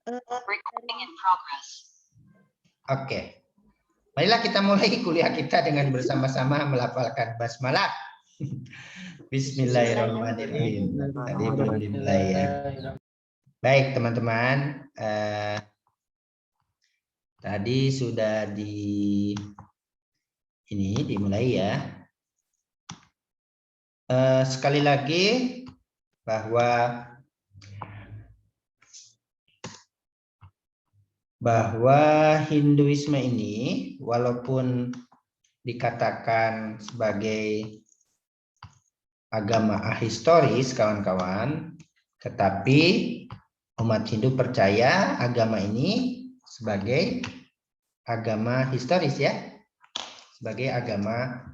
Recording in progress. Oke. Marilah kita mulai kuliah kita dengan bersama-sama melafalkan basmalah. Bismillahirrahmanirrahim. Tadi belum dimulai ya. Baik teman-teman. Tadi sudah dimulai ya. Sekali lagi bahwa Hinduisme ini walaupun dikatakan sebagai agama ahistoris kawan-kawan, tetapi umat Hindu percaya agama ini sebagai agama historis ya, sebagai agama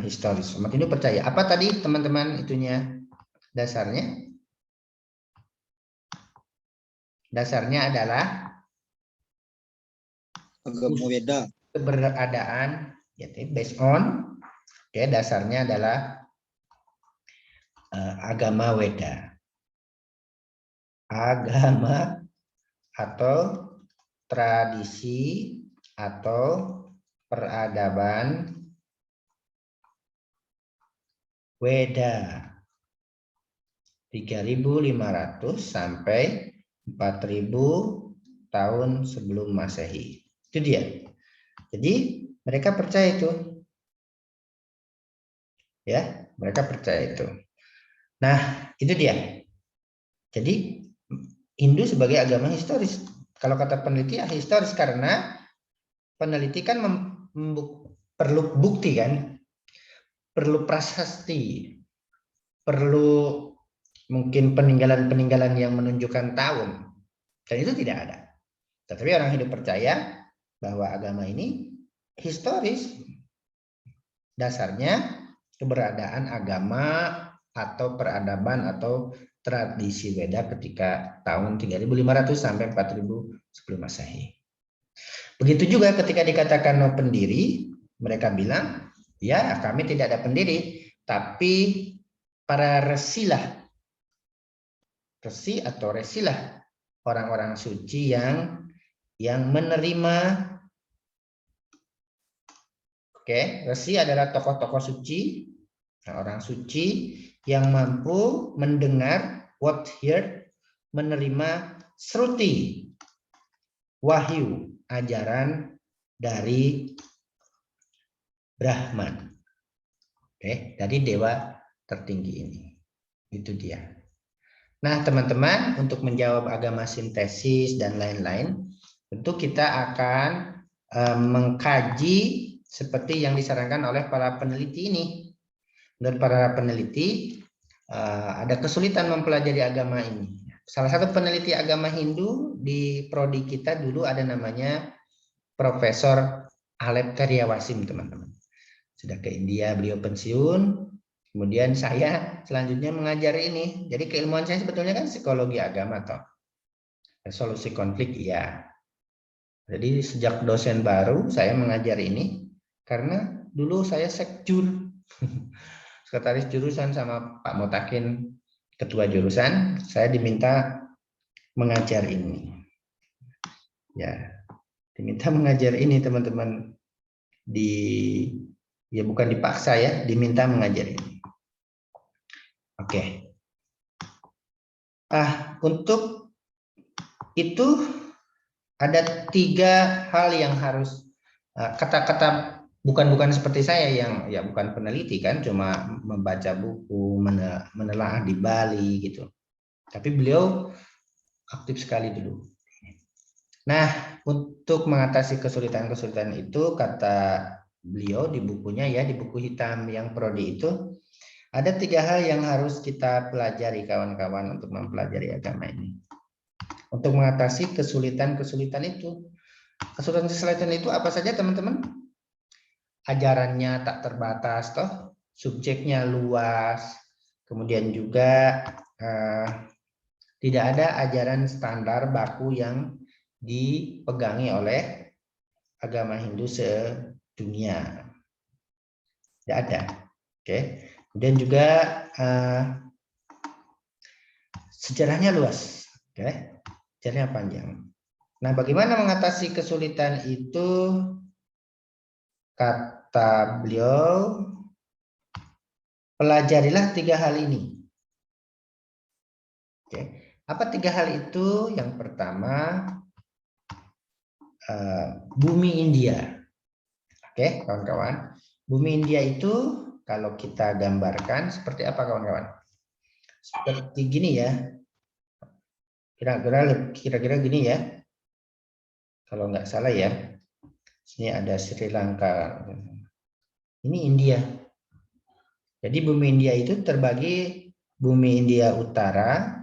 historis. Umat Hindu percaya. Apa tadi teman-teman itunya dasarnya? Dasarnya adalah agama Weda. Keberadaan, yaitu based on, dasarnya adalah agama Weda. Agama atau tradisi atau peradaban Weda. 3.500 sampai 4.000 tahun sebelum Masehi. Itu dia. Jadi mereka percaya itu. Ya, mereka percaya itu. Nah, itu dia. Jadi Hindu sebagai agama historis. Kalau kata peneliti ya historis karena peneliti kan perlu bukti kan? Perlu prasasti. Perlu mungkin peninggalan-peninggalan yang menunjukkan tahun. Dan itu tidak ada. Tetapi orang Hindu percaya bahwa agama ini historis. Dasarnya keberadaan agama atau peradaban atau tradisi Weda ketika tahun 3.500 sampai 4.000 sebelum Masehi. Begitu juga ketika dikatakan no pendiri, mereka bilang, ya kami tidak ada pendiri, tapi para resilah. Resi atau resilah orang-orang suci yang menerima. Oke, resi adalah tokoh-tokoh suci, orang suci yang mampu mendengar, what heard, menerima sruti, wahyu, ajaran dari Brahman. Oke, dari dewa tertinggi ini. Itu dia. Nah, teman-teman, untuk menjawab agama sintesis dan lain-lain, tentu kita akan mengkaji seperti yang disarankan oleh para peneliti ini. Menurut para peneliti, ada kesulitan mempelajari agama ini. Salah satu peneliti agama Hindu di prodi kita dulu ada namanya Profesor Alep Karyawasim, teman-teman. Sudah ke India, beliau pensiun. Kemudian saya selanjutnya mengajari ini. Jadi keilmuan saya sebetulnya kan psikologi agama toh. Resolusi konflik iya. Jadi sejak dosen baru saya mengajar ini karena dulu saya sekjur. Sekretaris jurusan sama Pak Motakin ketua jurusan, saya diminta mengajar ini. Ya, diminta mengajar ini teman-teman. Ya bukan dipaksa ya, diminta mengajar ini. Oke. Untuk itu ada 3 hal yang harus kata-kata bukan seperti saya yang ya bukan peneliti kan, cuma membaca buku, menelaah di Bali gitu. Tapi beliau aktif sekali dulu. Nah, untuk mengatasi kesulitan-kesulitan itu kata beliau di bukunya ya, di buku hitam yang prodi itu ada 3 hal yang harus kita pelajari kawan-kawan untuk mempelajari agama ini. Untuk mengatasi kesulitan-kesulitan itu. Kesulitan-kesulitan itu apa saja teman-teman? Ajarannya tak terbatas toh, subjeknya luas, kemudian juga tidak ada ajaran standar baku yang dipegangi oleh agama Hindu sedunia. Tidak ada. Oke. Kemudian juga sejarahnya luas. Oke. Ajarnya panjang. Nah, bagaimana mengatasi kesulitan itu? Kata beliau, pelajarilah 3 hal ini. Oke. Apa 3 hal itu? Yang pertama, bumi India. Oke, kawan-kawan. Bumi India itu kalau kita gambarkan seperti apa, kawan-kawan? Seperti gini ya. Kira-kira gini ya. Kalau nggak salah ya. Sini ada Sri Lanka. Ini India. Jadi bumi India itu terbagi bumi India Utara.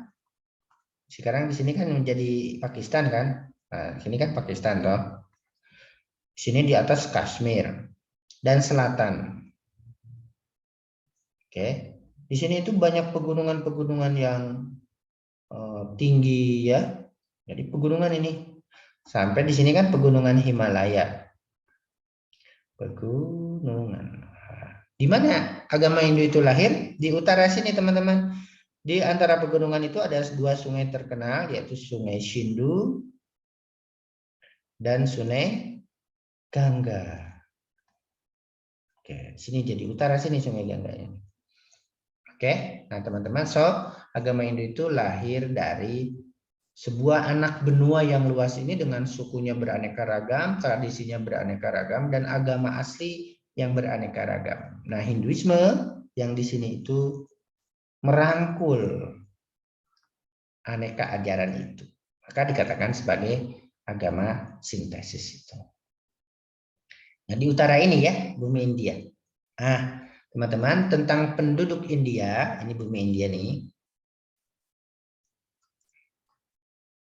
Sekarang di sini kan menjadi Pakistan kan? Nah, sini kan Pakistan toh. Sini di atas Kashmir dan selatan. Oke. Di sini itu banyak pegunungan-pegunungan yang tinggi ya. Jadi pegunungan ini sampai di sini kan pegunungan Himalaya. Pegunungan. Di mana agama Hindu itu lahir? Di utara sini, teman-teman. Di antara pegunungan itu ada 2 sungai terkenal, yaitu Sungai Sindhu dan Sungai Gangga. Oke, sini jadi utara sini Sungai Gangga ini. Oke, nah teman-teman, agama Hindu itu lahir dari sebuah anak benua yang luas ini dengan sukunya beraneka ragam, tradisinya beraneka ragam, dan agama asli yang beraneka ragam. Nah, Hinduisme yang di sini itu merangkul aneka ajaran itu. Maka dikatakan sebagai agama sintesis itu. Nah, di utara ini ya, bumi India. Nah, teman-teman, tentang penduduk India, ini bumi India nih.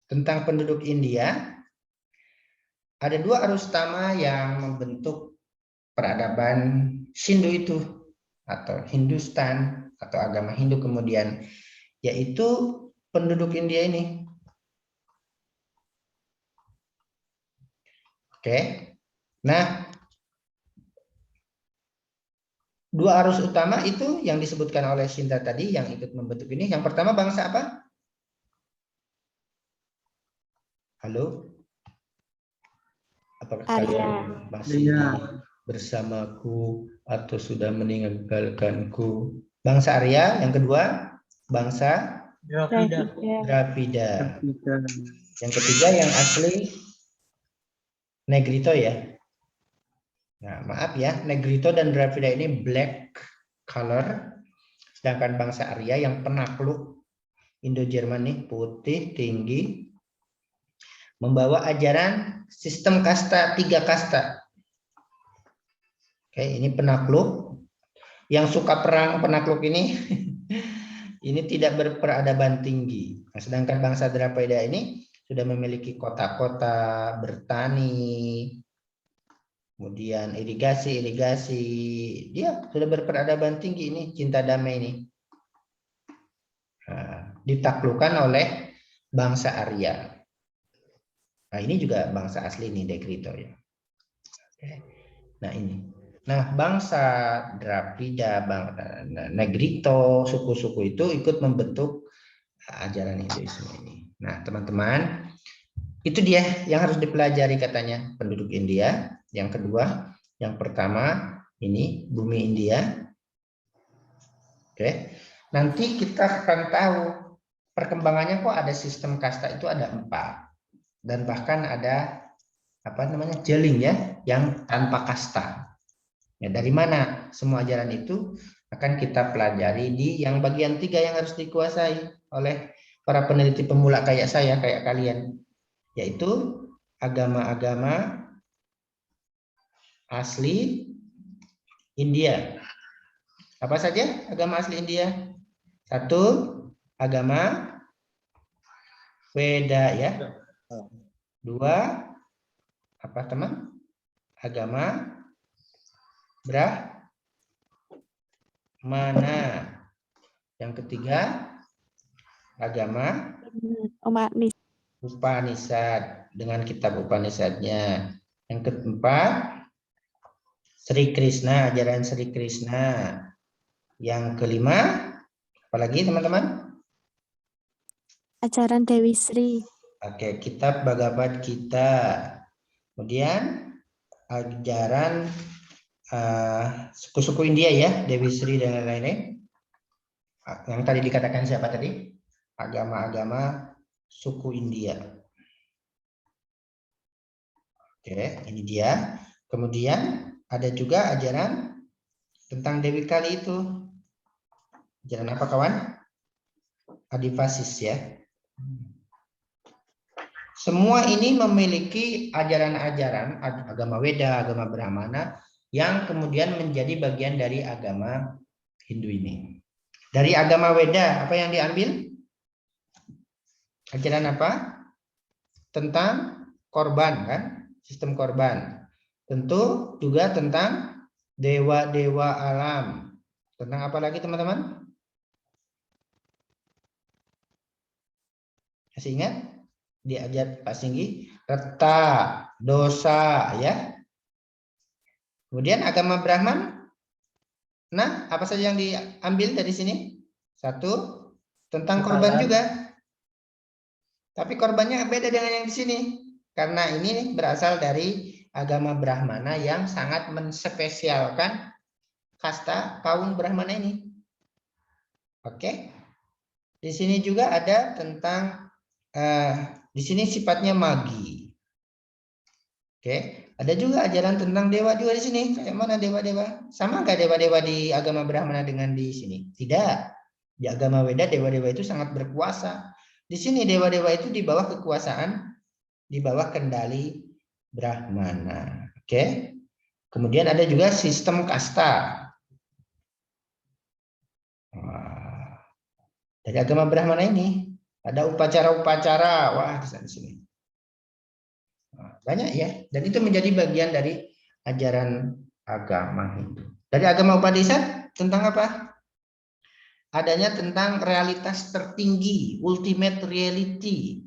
Tentang penduduk India, ada 2 arus utama yang membentuk peradaban Shindu itu, atau Hindustan, atau agama Hindu kemudian, yaitu penduduk India ini. Oke, nah 2 arus utama itu yang disebutkan oleh Shinta tadi yang ikut membentuk ini. Yang pertama bangsa apa? Halo? Apakah kalian masih bersamaku atau sudah meninggalkanku? Bangsa Arya. Yang kedua bangsa Dravida. Yang ketiga yang asli Negrito ya. Nah, maaf ya, Negrito dan Dravida ini black color, sedangkan bangsa Arya yang penakluk Indo-Jerman nih putih tinggi, membawa ajaran sistem kasta, 3 kasta. Oke, ini penakluk yang suka perang, penakluk ini ini tidak berperadaban tinggi. Nah, sedangkan bangsa Dravida ini sudah memiliki kota-kota, bertani, kemudian irigasi, dia sudah berperadaban tinggi ini, cinta damai ini. Nah, ditaklukkan oleh bangsa Arya. Nah, ini juga bangsa asli nih, Negrito ya. Nah, ini. Nah, bangsa Dravida, Negrito, suku-suku itu ikut membentuk ajaran Hinduisme ini. Nah, teman-teman, itu dia yang harus dipelajari katanya penduduk India. Yang kedua, yang pertama ini bumi India. Oke. Nanti kita akan tahu perkembangannya kok ada sistem kasta itu ada 4. Dan bahkan ada apa namanya jeling ya yang tanpa kasta. Ya, dari mana semua ajaran itu akan kita pelajari di yang bagian 3 yang harus dikuasai oleh para peneliti pemula kayak saya, kayak kalian, yaitu agama-agama asli India. Apa saja agama asli India? 1, agama Veda ya. 2, apa teman? Agama Brahmana. Yang ketiga, agama Upanishad dengan kitab Upanishadnya. Yang keempat, Sri Krishna, ajaran Sri Krishna. Yang kelima, apalagi teman-teman? Ajaran Dewi Sri. Oke, kitab Bhagavad Gita. Kemudian ajaran suku-suku India ya, Dewi Sri dan lain-lain. Yang tadi dikatakan siapa tadi? Agama-agama suku India. Oke, ini dia. Kemudian ada juga ajaran tentang Dewi Kali itu. Ajaran apa kawan? Adivasis ya. Semua ini memiliki ajaran-ajaran agama Weda, agama Brahmana yang kemudian menjadi bagian dari agama Hindu ini. Dari agama Weda apa yang diambil? Ajaran apa? Tentang korban kan? Sistem korban. Tentu juga tentang dewa-dewa alam. Tentang apa lagi teman-teman? Masih ingat? Diajar Pak Singgi, reta, dosa ya. Kemudian agama Brahman. Nah, apa saja yang diambil dari sini? Satu, tentang korban juga. Tapi korbannya beda dengan yang di sini. Karena ini berasal dari agama Brahmana yang sangat menspesialkan kasta kaum Brahmana ini. Oke. Di sini juga ada tentang di sini sifatnya magi. Oke, ada juga ajaran tentang dewa juga di sini. Kayak mana dewa-dewa? Sama nggak dewa-dewa di agama Brahmana dengan di sini? Tidak. Di agama Weda dewa-dewa itu sangat berkuasa. Di sini dewa-dewa itu di bawah kekuasaan, di bawah kendali Brahmana. Oke. Kemudian ada juga sistem kasta. Dari agama Brahmana ini ada upacara-upacara. Wah, di sini. Banyak ya. Dan itu menjadi bagian dari ajaran agama Hindu. Dari agama Upanishad tentang apa? Adanya tentang realitas tertinggi, ultimate reality.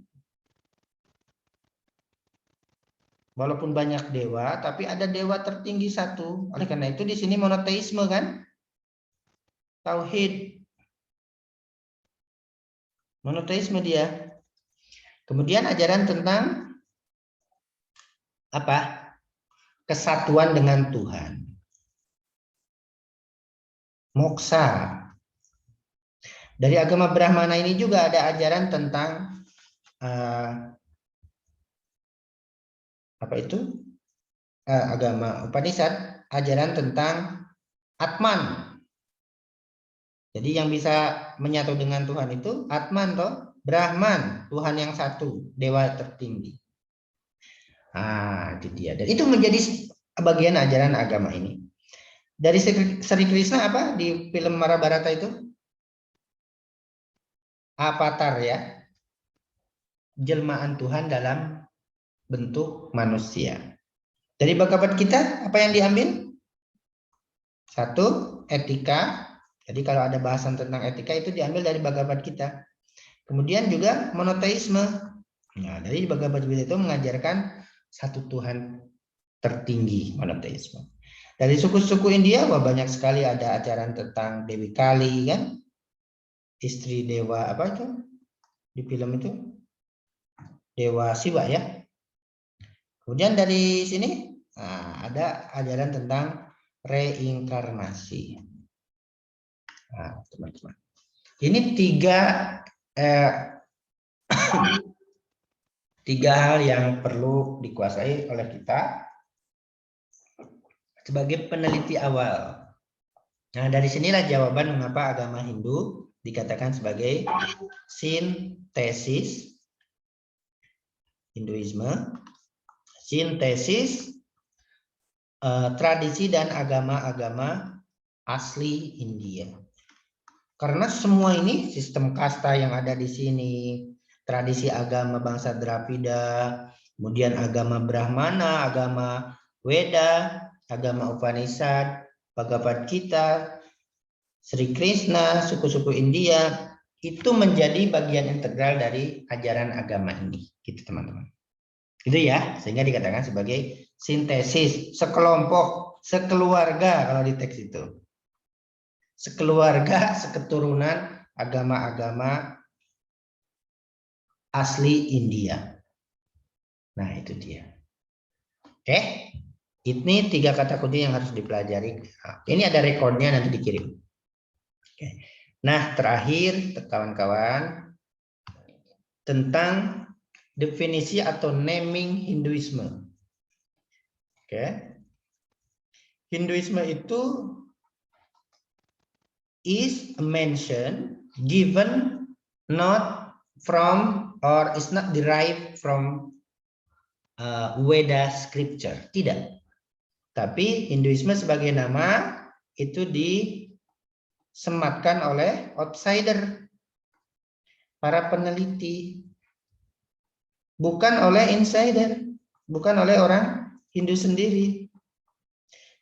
Walaupun banyak dewa, tapi ada dewa tertinggi satu. Oleh karena itu di sini monoteisme kan? Tauhid. Monoteisme dia. Kemudian ajaran tentang apa? Kesatuan dengan Tuhan. Moksa. Dari agama Brahmana ini juga ada ajaran tentang apa itu? Agama Upanishad, ajaran tentang Atman. Jadi yang bisa menyatu dengan Tuhan itu Atman toh, Brahman, Tuhan yang satu, dewa tertinggi. Itu dia. Dan itu menjadi bagian ajaran agama ini. Dari Sri Krishna apa di film Mahabharata itu? Avatar ya. Jelmaan Tuhan dalam bentuk manusia. Dari Bhagavad Gita apa yang diambil? Satu, etika. Jadi kalau ada bahasan tentang etika itu diambil dari Bhagavad Gita. Kemudian juga monoteisme. Nah, dari Bhagavad Gita itu mengajarkan satu Tuhan tertinggi, monoteisme. Dari suku-suku India banyak sekali ada ajaran tentang Dewi Kali kan, istri dewa apa itu di film itu, Dewa Siwa ya. Kemudian dari sini ada ajaran tentang reinkarnasi. Nah, teman-teman, ini tiga hal yang perlu dikuasai oleh kita sebagai peneliti awal. Nah, dari sinilah jawaban mengapa agama Hindu dikatakan sebagai sintesis Hinduisme, sintesis tradisi dan agama-agama asli India. Karena semua ini sistem kasta yang ada di sini, tradisi agama bangsa Dravida, kemudian agama Brahmana, agama Weda, agama Upanishad, Bhagavad Gita, Sri Krishna, suku-suku India, itu menjadi bagian integral dari ajaran agama ini, gitu teman-teman. Itu ya, sehingga dikatakan sebagai sintesis, sekelompok, sekeluarga kalau di teks itu. Sekeluarga, seketurunan agama-agama asli India. Nah, itu dia. Oke. Ini 3 kata kunci yang harus dipelajari. Nah, ini ada rekornya, nanti dikirim. Oke. Nah, terakhir kawan-kawan tentang definisi atau naming Hinduisme. Oke. Hinduisme itu is a mention given not from or is not derived from Veda scripture. Tidak. Tapi Hinduisme sebagai nama itu disematkan oleh outsider, para peneliti, bukan oleh insider, bukan oleh orang Hindu sendiri.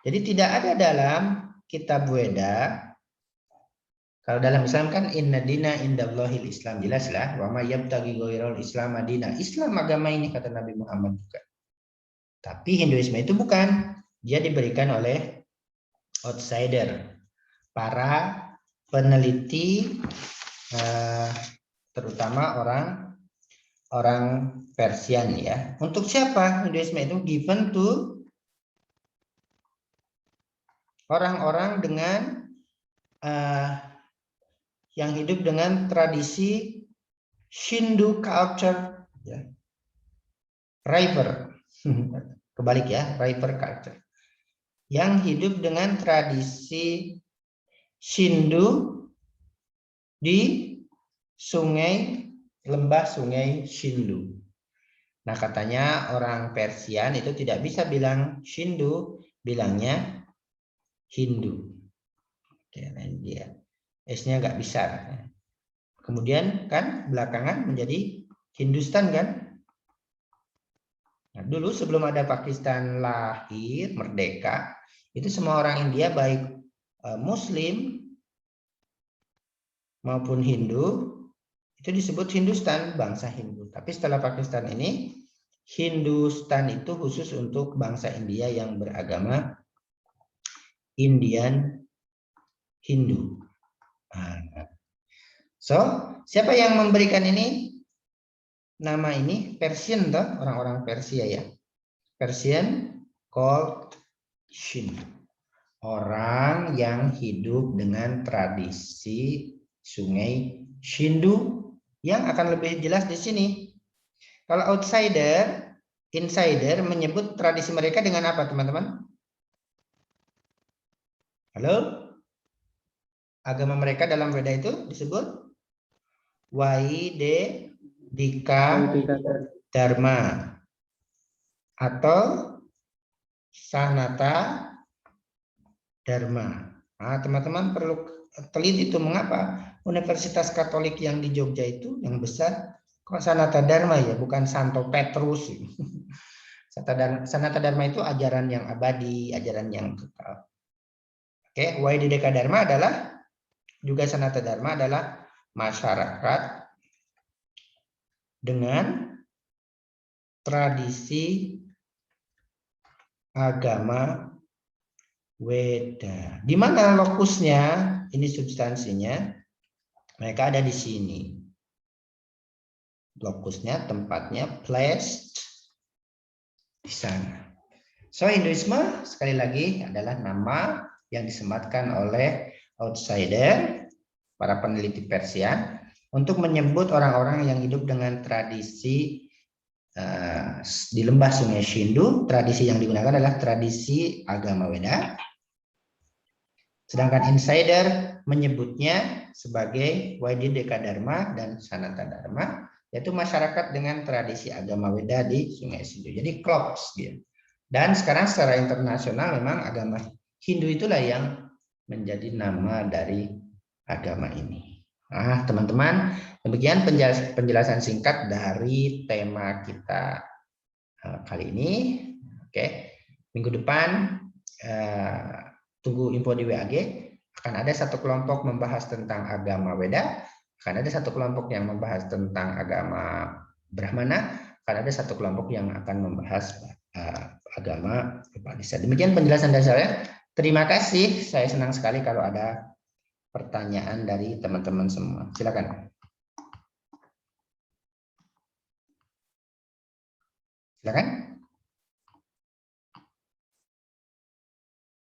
Jadi tidak ada dalam kitab Veda. Kalau dalam Islam kan inna dina indallahil Islam, jelas lah, wa may yabtaghi ghairal Islam madina. Islam agama ini kata Nabi Muhammad juga. Tapi Hinduisme itu bukan. Dia diberikan oleh outsider, para peneliti, terutama orang Persian ya. Untuk siapa Hinduisme itu given to orang-orang dengan yang hidup dengan tradisi Hindu culture, ya. River, kebalik ya, river culture. Yang hidup dengan tradisi Hindu di sungai, lembah sungai Sindhu. Nah, katanya orang Persian itu tidak bisa bilang Sindhu, bilangnya Hindu. Oke, dia S-nya nggak bisa. Kemudian kan belakangan menjadi Hindustan kan. Nah, dulu sebelum ada Pakistan lahir merdeka, itu semua orang India baik Muslim maupun Hindu itu disebut Hindustan, bangsa Hindu. Tapi setelah Pakistan ini, Hindustan itu khusus untuk bangsa India yang beragama Indian Hindu. So, siapa yang memberikan ini? Nama ini Persian toh, orang-orang Persia ya. Persian called Shindu. Orang yang hidup dengan tradisi sungai Sindhu yang akan lebih jelas di sini. Kalau outsider, insider menyebut tradisi mereka dengan apa, teman-teman? Halo? Agama mereka dalam Veda itu disebut Vaidika Dharma atau Sanata Dharma. Nah, teman-teman perlu teliti itu mengapa Universitas Katolik yang di Jogja itu yang besar kok Sanata Dharma ya, bukan Santo Petrus. Sanata Dharma itu ajaran yang abadi, ajaran yang kekal. Oke, Vaidika Dharma adalah juga Sanata Dharma adalah masyarakat dengan tradisi agama Weda. Di mana lokusnya? Ini substansinya. Mereka ada di sini. Lokusnya, tempatnya, placed di sana. So, Hinduisme sekali lagi adalah nama yang disematkan oleh outsider, para peneliti Persia, untuk menyebut orang-orang yang hidup dengan tradisi di lembah sungai Sindhu. Tradisi yang digunakan adalah tradisi agama Weda. Sedangkan insider menyebutnya sebagai Vaidika Dharma dan Sanata Dharma, yaitu masyarakat dengan tradisi agama Weda di Sungai Sindhu. Jadi klops gitu. Dan sekarang secara internasional memang agama Hindu itulah yang menjadi nama dari agama ini. Nah, teman-teman, demikian penjelasan singkat dari tema kita kali ini. Oke, minggu depan tunggu info di WAG. Akan ada satu kelompok membahas tentang agama Weda, akan ada satu kelompok yang membahas tentang agama Brahmana, akan ada satu kelompok yang akan membahas agama Upanishad. Demikian penjelasan dari saya. Terima kasih. Saya senang sekali kalau ada pertanyaan dari teman-teman semua. Silakan. Silakan.